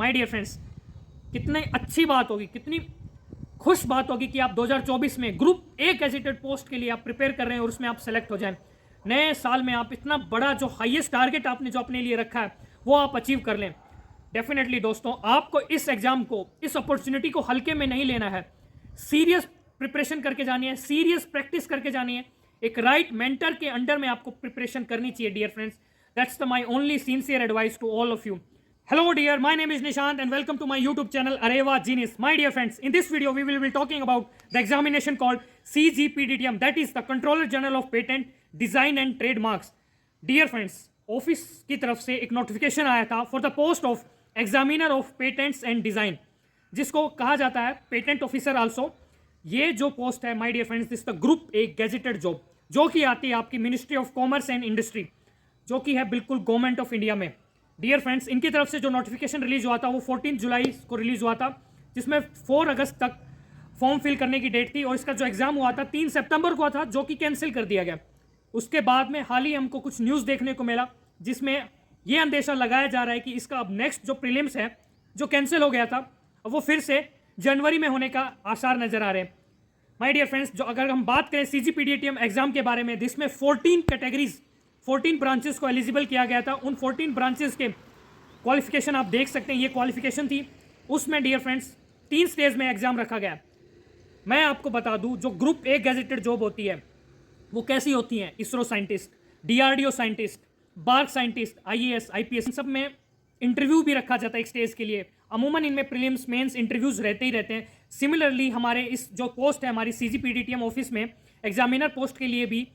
My dear friends, कितनी अच्छी बात होगी, कितनी खुश बात होगी कि आप 2024 में ग्रुप ए गैजेटेड पोस्ट के लिए आप प्रिपेयर कर रहे हैं और उसमें आप सेलेक्ट हो जाएं। नए साल में आप इतना बड़ा जो हाईएस्ट टारगेट आपने जो अपने लिए रखा है वो आप अचीव कर लें। डेफिनेटली दोस्तों, आपको इस एग्जाम को, इस अपॉर्चुनिटी को हल्के में नहीं लेना है। सीरियस प्रिपरेशन करके जानी है, सीरियस प्रैक्टिस करके जानी है। एक राइट मेंटर के अंडर में आपको प्रिपरेशन करनी चाहिए dear friends. That's the my only sincere advice to all of you. Hello dear, my name is Nishant and welcome to my YouTube channel Areva Genius. My dear friends, in this video we will be talking about the examination called CGPDTM, that is the Controller General of Patent, Design and Trademarks. Dear friends, office की तरफ से एक notification आया था for the post of examiner of patents and design, जिसको कहा जाता है पेटेंट ऑफिसर आल्सो। ये जो पोस्ट है my dear friends, this the group एक गैजेटेड जॉब जो कि आती है आपकी ministry of commerce and industry, जो कि है बिल्कुल गवर्नमेंट ऑफ इंडिया में। डियर फ्रेंड्स, इनकी तरफ से जो नोटिफिकेशन रिलीज हुआ था वो 14 जुलाई को रिलीज हुआ था, जिसमें 4 अगस्त तक फॉर्म फिल करने की डेट थी और इसका जो एग्जाम हुआ था 3 सितंबर को था, जो कि कैंसिल कर दिया गया। उसके बाद में हाल ही हमको कुछ न्यूज़ देखने को मिला जिसमें यह अंदेशा लगाया जा रहा है कि इसका अब नेक्स्ट जो प्रीलिम्स है जो कैंसिल हो गया था, अब वो फिर से जनवरी में होने का आसार नजर आ रहे हैं। माय डियर फ्रेंड्स, जो अगर हम बात करें CGPDTM एग्जाम के बारे में, जिसमें 14 कैटेगरीज, 14 ब्रांचेस को एलिजिबल किया गया था। उन 14 ब्रांचेस के क्वालिफिकेशन आप देख सकते हैं, ये क्वालिफिकेशन थी। उसमें डियर फ्रेंड्स 3 स्टेज में एग्जाम रखा गया। मैं आपको बता दूं, जो ग्रुप ए गैजेटेड जॉब होती है वो कैसी होती हैं। ISRO scientist, DRDO scientist, BARC scientist, IAS, IPS, इन सब में इंटरव्यू भी रखा जाता है एक स्टेज के लिए। अमूमन इनमें प्रीलिम्स, मेंस, इंटरव्यूज रहते ही रहते हैं। सिमिलरली हमारे इस जो पोस्ट है हमारी CGPDTM ऑफिस में, एग्जामिनर पोस्ट के लिए भी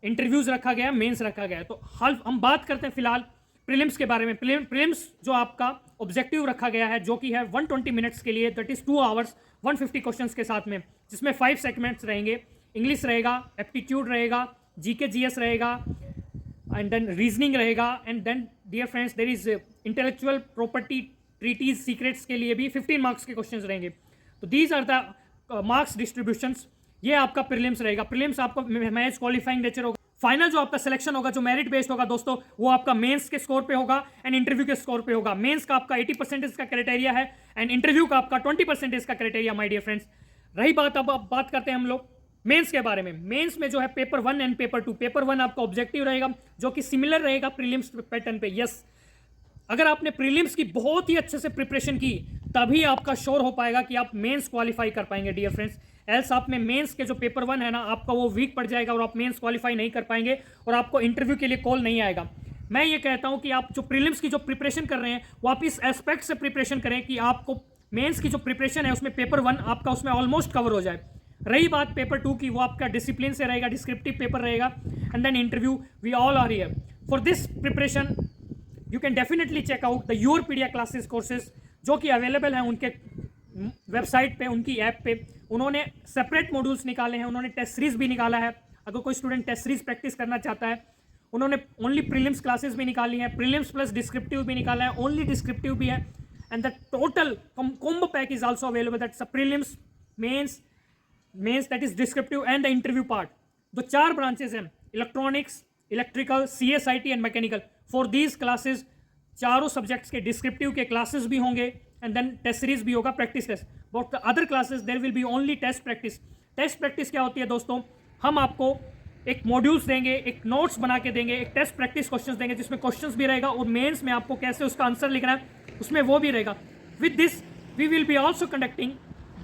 इंटरव्यूज रखा गया, मेंस रखा गया। तो हाल हम बात करते हैं फिलहाल प्रीलिम्स के बारे में। प्रीलिम्स जो आपका ऑब्जेक्टिव रखा गया है, जो कि है 120 मिनट्स के लिए, दैट इज 2 आवर्स 150 क्वेश्चंस के साथ में, जिसमें 5 सेगमेंट्स रहेंगे। इंग्लिश रहेगा, एप्टीट्यूड रहेगा, GK GS रहेगा, एंड देन रीजनिंग रहेगा, and then dear friends there is intellectual property treaties secrets के लिए भी 15 मार्क्स के क्वेश्चंस रहेंगे। तो these are the marks distributions. ये आपका प्रीलिम्स रहेगा। प्रीलिम्स आपको मैच क्वालिफाइंग नेचर होगा। फाइनल जो आपका सिलेक्शन होगा, जो मेरिट बेस्ड होगा दोस्तों, वो आपका मेंस के स्कोर पे होगा एंड इंटरव्यू के स्कोर पे होगा। मेंस का आपका 80% का क्राइटेरिया है एंड इंटरव्यू का आपका 20% का क्राइटेरिया माय डियर फ्रेंड्स। रही बात, अब बात करते हैं हम लोग मेंस के बारे में। मेंस में जो है पेपर 1 एंड पेपर 2। पेपर 1 आपका ऑब्जेक्टिव रहेगा, जो कि सिमिलर रहेगा प्रीलिम्स पैटर्न पे। यस, अगर आपने प्रीलिम्स की बहुत ही अच्छे से प्रिपरेशन की तभी आपका श्योर हो पाएगा कि आप मेंस क्वालिफाई कर पाएंगे डियर फ्रेंड्स। एल्स आप में मेंस के जो पेपर 1 है ना, आपका वो वीक पड़ जाएगा और आप मेंस क्वालिफाई नहीं कर पाएंगे और आपको इंटरव्यू के लिए कॉल नहीं आएगा। मैं ये कहता हूं कि आप जो प्रीलिम्स की जो प्रिपरेशन कर रहे हैं वो आप इस एस्पेक्ट से प्रिपरेशन करें कि आपको मेंस की जो प्रिपरेशन है उसमें पेपर 1 आपका उसमें ऑलमोस्ट कवर हो जाए। रही बात पेपर 2 की, वो आपका डिसिप्लिन से रहेगा, डिस्क्रिप्टिव पेपर रहेगा, and then interview. We all are here for this preparation. You can definitely check out the Yourpedia classes courses, जो कि अवेलेबल हैं उनके वेबसाइट पे, उनकी ऐप पे। उन्होंने सेपरेट मॉड्यूल्स निकाले हैं, उन्होंने टेस्ट सीरीज भी निकाला है। अगर कोई स्टूडेंट टेस्ट सीरीज प्रैक्टिस करना चाहता है, उन्होंने ओनली प्रीलिम्स क्लासेस भी निकाली हैं, प्रीलिम्स प्लस डिस्क्रिप्टिव भी निकाला है, ओनली डिस्क्रिप्टिव भी है, and the total combo pack is also available, that's prelims, mains that is descriptive and the interview part. जो 4 ब्रांचेस हैं, electronics, electrical, CSIT and mechanical, for these classes चारों subjects के descriptive के classes भी होंगे and then test series भी होगा, practice test. But the other classes there will be only test practice. Test practice क्या होती है दोस्तों? हम आपको एक मॉड्यूल्स देंगे, एक नोट्स बना के देंगे, एक टेस्ट प्रैक्टिस क्वेश्चंस देंगे जिसमें क्वेश्चंस भी रहेगा और मेंस में आपको कैसे उसका आंसर लिखना है उसमें वो भी रहेगा। With this we will be also conducting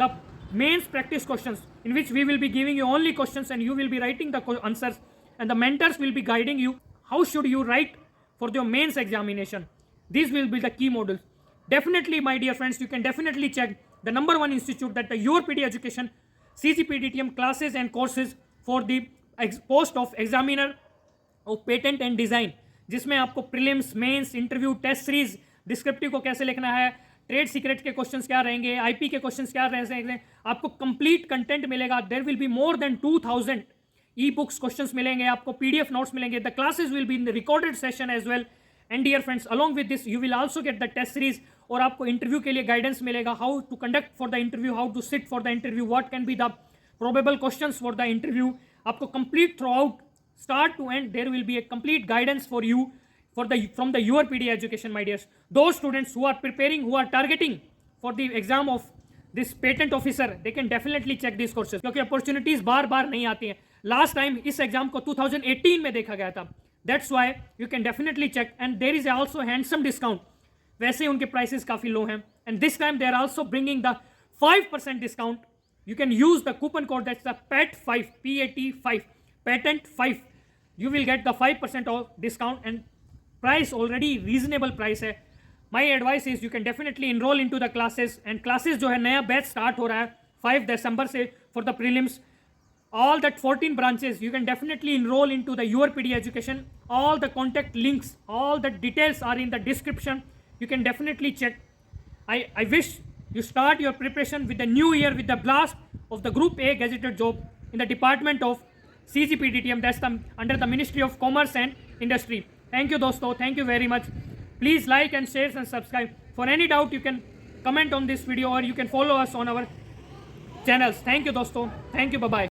the mains practice questions, in which we will be giving you only questions and you will be writing the answers, and the mentors will be guiding you how should you write for your mains examination. These will be the key modules. Definitely my dear friends, you can definitely check the #1 institute, that the YourPD Education CGPDTM classes and courses for the post of examiner of patent and design, जिसमें आपको prelims, mains, interview, test series, descriptive को कैसे लिखना है, trade secret के questions क्या रहेंगे, IP के क्वेश्चंस क्या रहेंगे, आपको कंप्लीट कंटेंट मिलेगा। There will be more than 2000 ebooks questions मिलेंगे, आपको PDF नोट्स मिलेंगे। The classes will be in the recorded session as well. And dear friends, along with this you will also get the test series, और आपको interview के लिए guidance मिलेगा, how to conduct for the interview, how to sit for the interview, what can be the probable questions for the interview. आपको complete throughout, start to end, there will be a complete guidance for you from the your PD education, my dears. Those students who are preparing, who are targeting for the exam of this patent officer, they can definitely check these courses, क्योंकि opportunities बार बार नहीं आती हैं. Last time इस exam को 2018 में देखा गया था. That's why you can definitely check, and there is also handsome discount. वैसे ही उनके prices काफ़ी low हैं, and this time they are also bringing the 5% discount. You can use the coupon code, that's the PAT5, PAT5, patent 5. You will get the 5% of discount, and price already reasonable price है. My advice is you can definitely enroll into the classes, and classes जो है नया batch start हो रहा है 5 December से for the prelims. All that 14 branches, you can definitely enroll into the your PD education. All the contact links, all the details are in the description. You can definitely check. I wish you start your preparation with the new year with the blast of the Group A gazetted job in the department of CGPDTM, that's under the Ministry of Commerce and Industry. Thank you दोस्तों, thank you very much. Please like and share and subscribe. For any doubt you can comment on this video, or you can follow us on our channels. Thank you दोस्तों, thank you, bye bye.